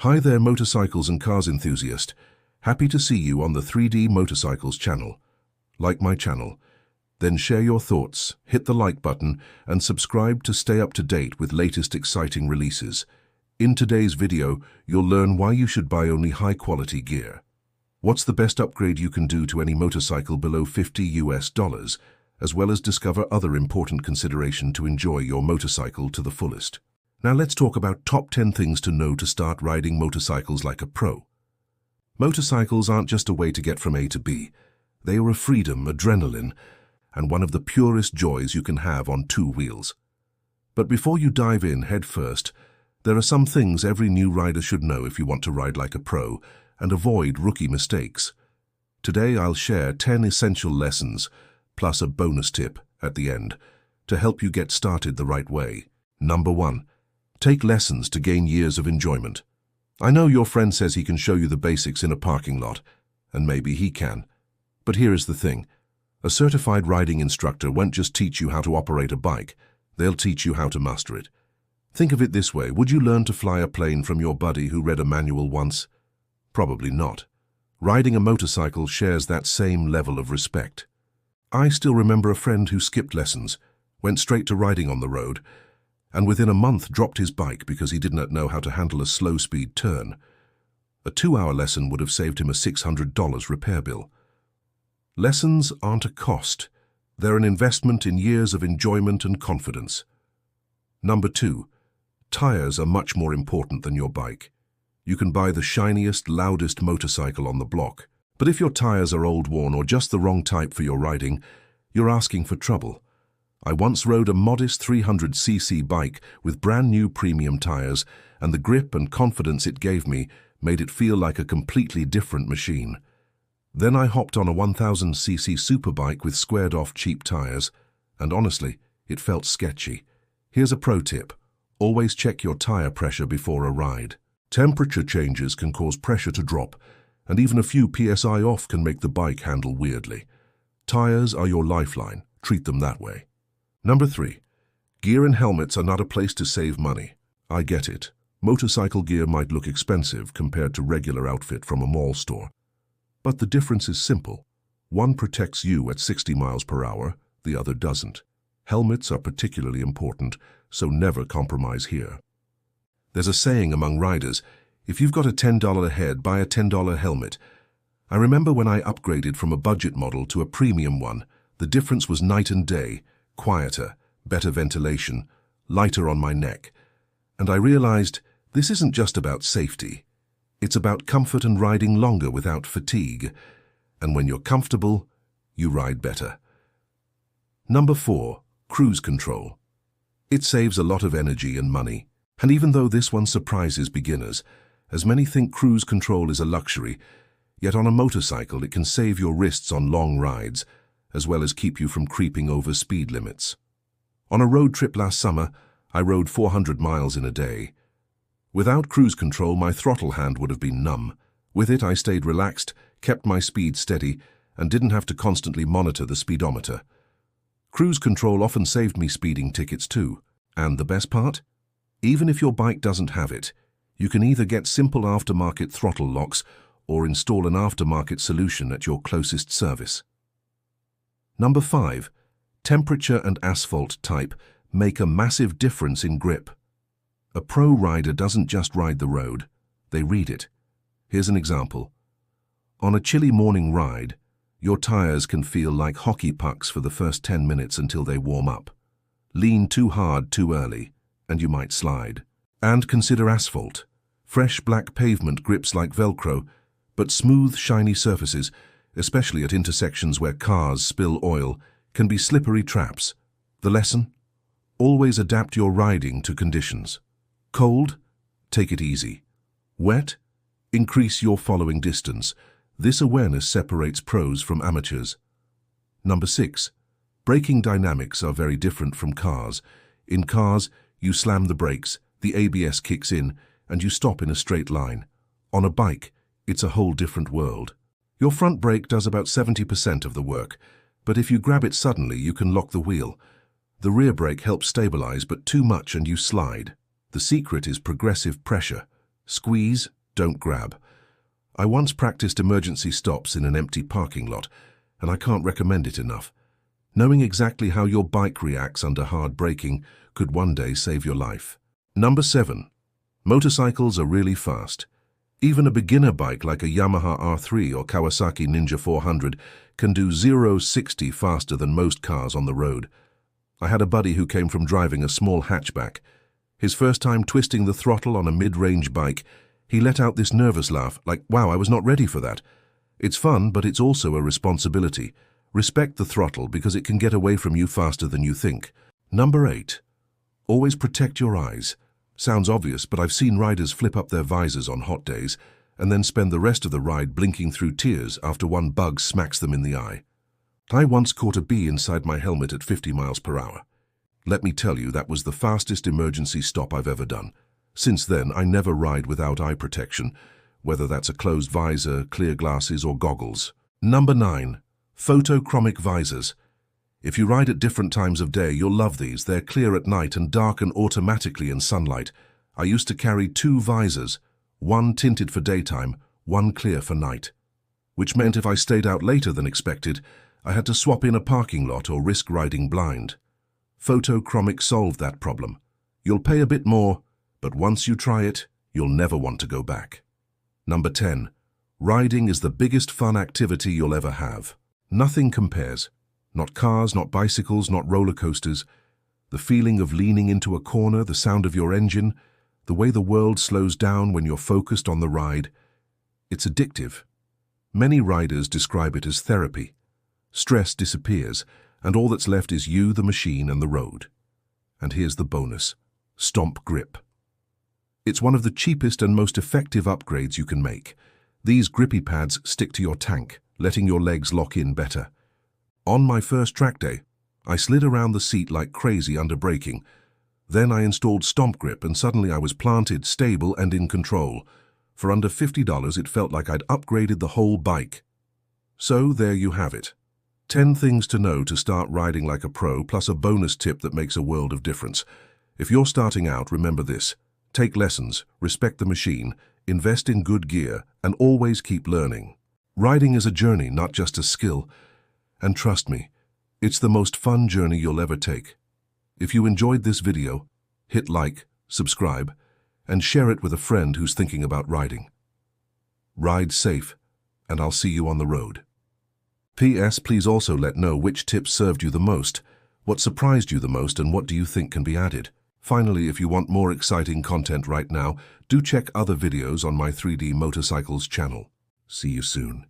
Hi there, motorcycles and cars enthusiast. Happy to see you on the 3D Motorcycles channel. Like my channel, then share your thoughts, hit the like button, and subscribe to stay up to date with latest exciting releases. In today's video, you'll learn why you should buy only high-quality gear. What's the best upgrade you can do to any motorcycle below $50, as well as discover other important consideration to enjoy your motorcycle to the fullest. Now let's talk about top 10 things to know to start riding motorcycles like a pro. Motorcycles aren't just a way to get from A to B. They are a freedom, adrenaline, and one of the purest joys you can have on two wheels. But before you dive in head first, there are some things every new rider should know if you want to ride like a pro and avoid rookie mistakes. Today I'll share 10 essential lessons, plus a bonus tip at the end, to help you get started the right way. Number 1. Take lessons to gain years of enjoyment. I know your friend says he can show you the basics in a parking lot, and maybe he can. But here is the thing. A certified riding instructor won't just teach you how to operate a bike, they'll teach you how to master it. Think of it this way, would you learn to fly a plane from your buddy who read a manual once? Probably not. Riding a motorcycle shares that same level of respect. I still remember a friend who skipped lessons, went straight to riding on the road, and within a month dropped his bike because he did not know how to handle a slow-speed turn. A 2-hour lesson would have saved him a $600 repair bill. Lessons aren't a cost. They're an investment in years of enjoyment and confidence. Number 2. Tires are much more important than your bike. You can buy the shiniest, loudest motorcycle on the block, but if your tires are old, worn, or just the wrong type for your riding, you're asking for trouble. I once rode a modest 300cc bike with brand new premium tires, and the grip and confidence it gave me made it feel like a completely different machine. Then I hopped on a 1000cc superbike with squared-off cheap tires, and honestly, it felt sketchy. Here's a pro tip. Always check your tire pressure before a ride. Temperature changes can cause pressure to drop, and even a few PSI off can make the bike handle weirdly. Tires are your lifeline. Treat them that way. Number 3. Gear and helmets are not a place to save money. I get it. Motorcycle gear might look expensive compared to regular outfit from a mall store. But the difference is simple. One protects you at 60 miles per hour, the other doesn't. Helmets are particularly important, so never compromise here. There's a saying among riders, if you've got a $10 head, buy a $10 helmet. I remember when I upgraded from a budget model to a premium one, the difference was night and day. Quieter, better ventilation, lighter on my neck. And I realized this isn't just about safety. It's about comfort and riding longer without fatigue. And when you're comfortable, you ride better. Number 4. Cruise control. It saves a lot of energy and money. And even though this one surprises beginners, as many think cruise control is a luxury, yet on a motorcycle it can save your wrists on long rides, as well as keep you from creeping over speed limits. On a road trip last summer, I rode 400 miles in a day. Without cruise control, my throttle hand would have been numb. With it, I stayed relaxed, kept my speed steady, and didn't have to constantly monitor the speedometer. Cruise control often saved me speeding tickets too. And the best part? Even if your bike doesn't have it, you can either get simple aftermarket throttle locks or install an aftermarket solution at your closest service. Number 5. Temperature and asphalt type make a massive difference in grip. A pro rider doesn't just ride the road, they read it. Here's an example. On a chilly morning ride, your tires can feel like hockey pucks for the first 10 minutes until they warm up. Lean too hard too early, and you might slide. And consider asphalt. Fresh black pavement grips like Velcro, but smooth, shiny surfaces, especially at intersections where cars spill oil, can be slippery traps. The lesson? Always adapt your riding to conditions. Cold? Take it easy. Wet? Increase your following distance. This awareness separates pros from amateurs. Number 6. Braking dynamics are very different from cars. In cars, you slam the brakes, the ABS kicks in, and you stop in a straight line. On a bike, it's a whole different world. Your front brake does about 70% of the work, but if you grab it suddenly, you can lock the wheel. The rear brake helps stabilize, but too much and you slide. The secret is progressive pressure. Squeeze, don't grab. I once practiced emergency stops in an empty parking lot, and I can't recommend it enough. Knowing exactly how your bike reacts under hard braking could one day save your life. Number 7. Motorcycles are really fast. Even a beginner bike like a Yamaha R3 or Kawasaki Ninja 400 can do 0-60 faster than most cars on the road. I had a buddy who came from driving a small hatchback. His first time twisting the throttle on a mid-range bike, he let out this nervous laugh, like, wow, I was not ready for that. It's fun, but it's also a responsibility. Respect the throttle because it can get away from you faster than you think. Number 8. Always protect your eyes. Sounds obvious, but I've seen riders flip up their visors on hot days and then spend the rest of the ride blinking through tears after one bug smacks them in the eye. I once caught a bee inside my helmet at 50 miles per hour. Let me tell you, that was the fastest emergency stop I've ever done. Since then, I never ride without eye protection, whether that's a closed visor, clear glasses, or goggles. Number 9. Photochromic visors. If you ride at different times of day, you'll love these. They're clear at night and darken automatically in sunlight. I used to carry 2 visors, one tinted for daytime, one clear for night, which meant if I stayed out later than expected, I had to swap in a parking lot or risk riding blind. Photochromic solved that problem. You'll pay a bit more, but once you try it, you'll never want to go back. Number 10. Riding is the biggest fun activity you'll ever have. Nothing compares. Not cars, not bicycles, not roller coasters. The feeling of leaning into a corner, the sound of your engine, the way the world slows down when you're focused on the ride. It's addictive. Many riders describe it as therapy. Stress disappears, and all that's left is you, the machine, and the road. And here's the bonus: Stomp Grip. It's one of the cheapest and most effective upgrades you can make. These grippy pads stick to your tank, letting your legs lock in better. On my first track day, I slid around the seat like crazy under braking. Then I installed Stomp Grip and suddenly I was planted, stable, and in control. For under $50, it felt like I'd upgraded the whole bike. So there you have it. 10 things to know to start riding like a pro, plus a bonus tip that makes a world of difference. If you're starting out, remember this: take lessons, respect the machine, invest in good gear, and always keep learning. Riding is a journey, not just a skill. And trust me, it's the most fun journey you'll ever take. If you enjoyed this video, hit like, subscribe, and share it with a friend who's thinking about riding. Ride safe, and I'll see you on the road. P.S. Please also let know which tips served you the most, what surprised you the most, and what do you think can be added. Finally, if you want more exciting content right now, do check other videos on my 3D Motorcycles channel. See you soon.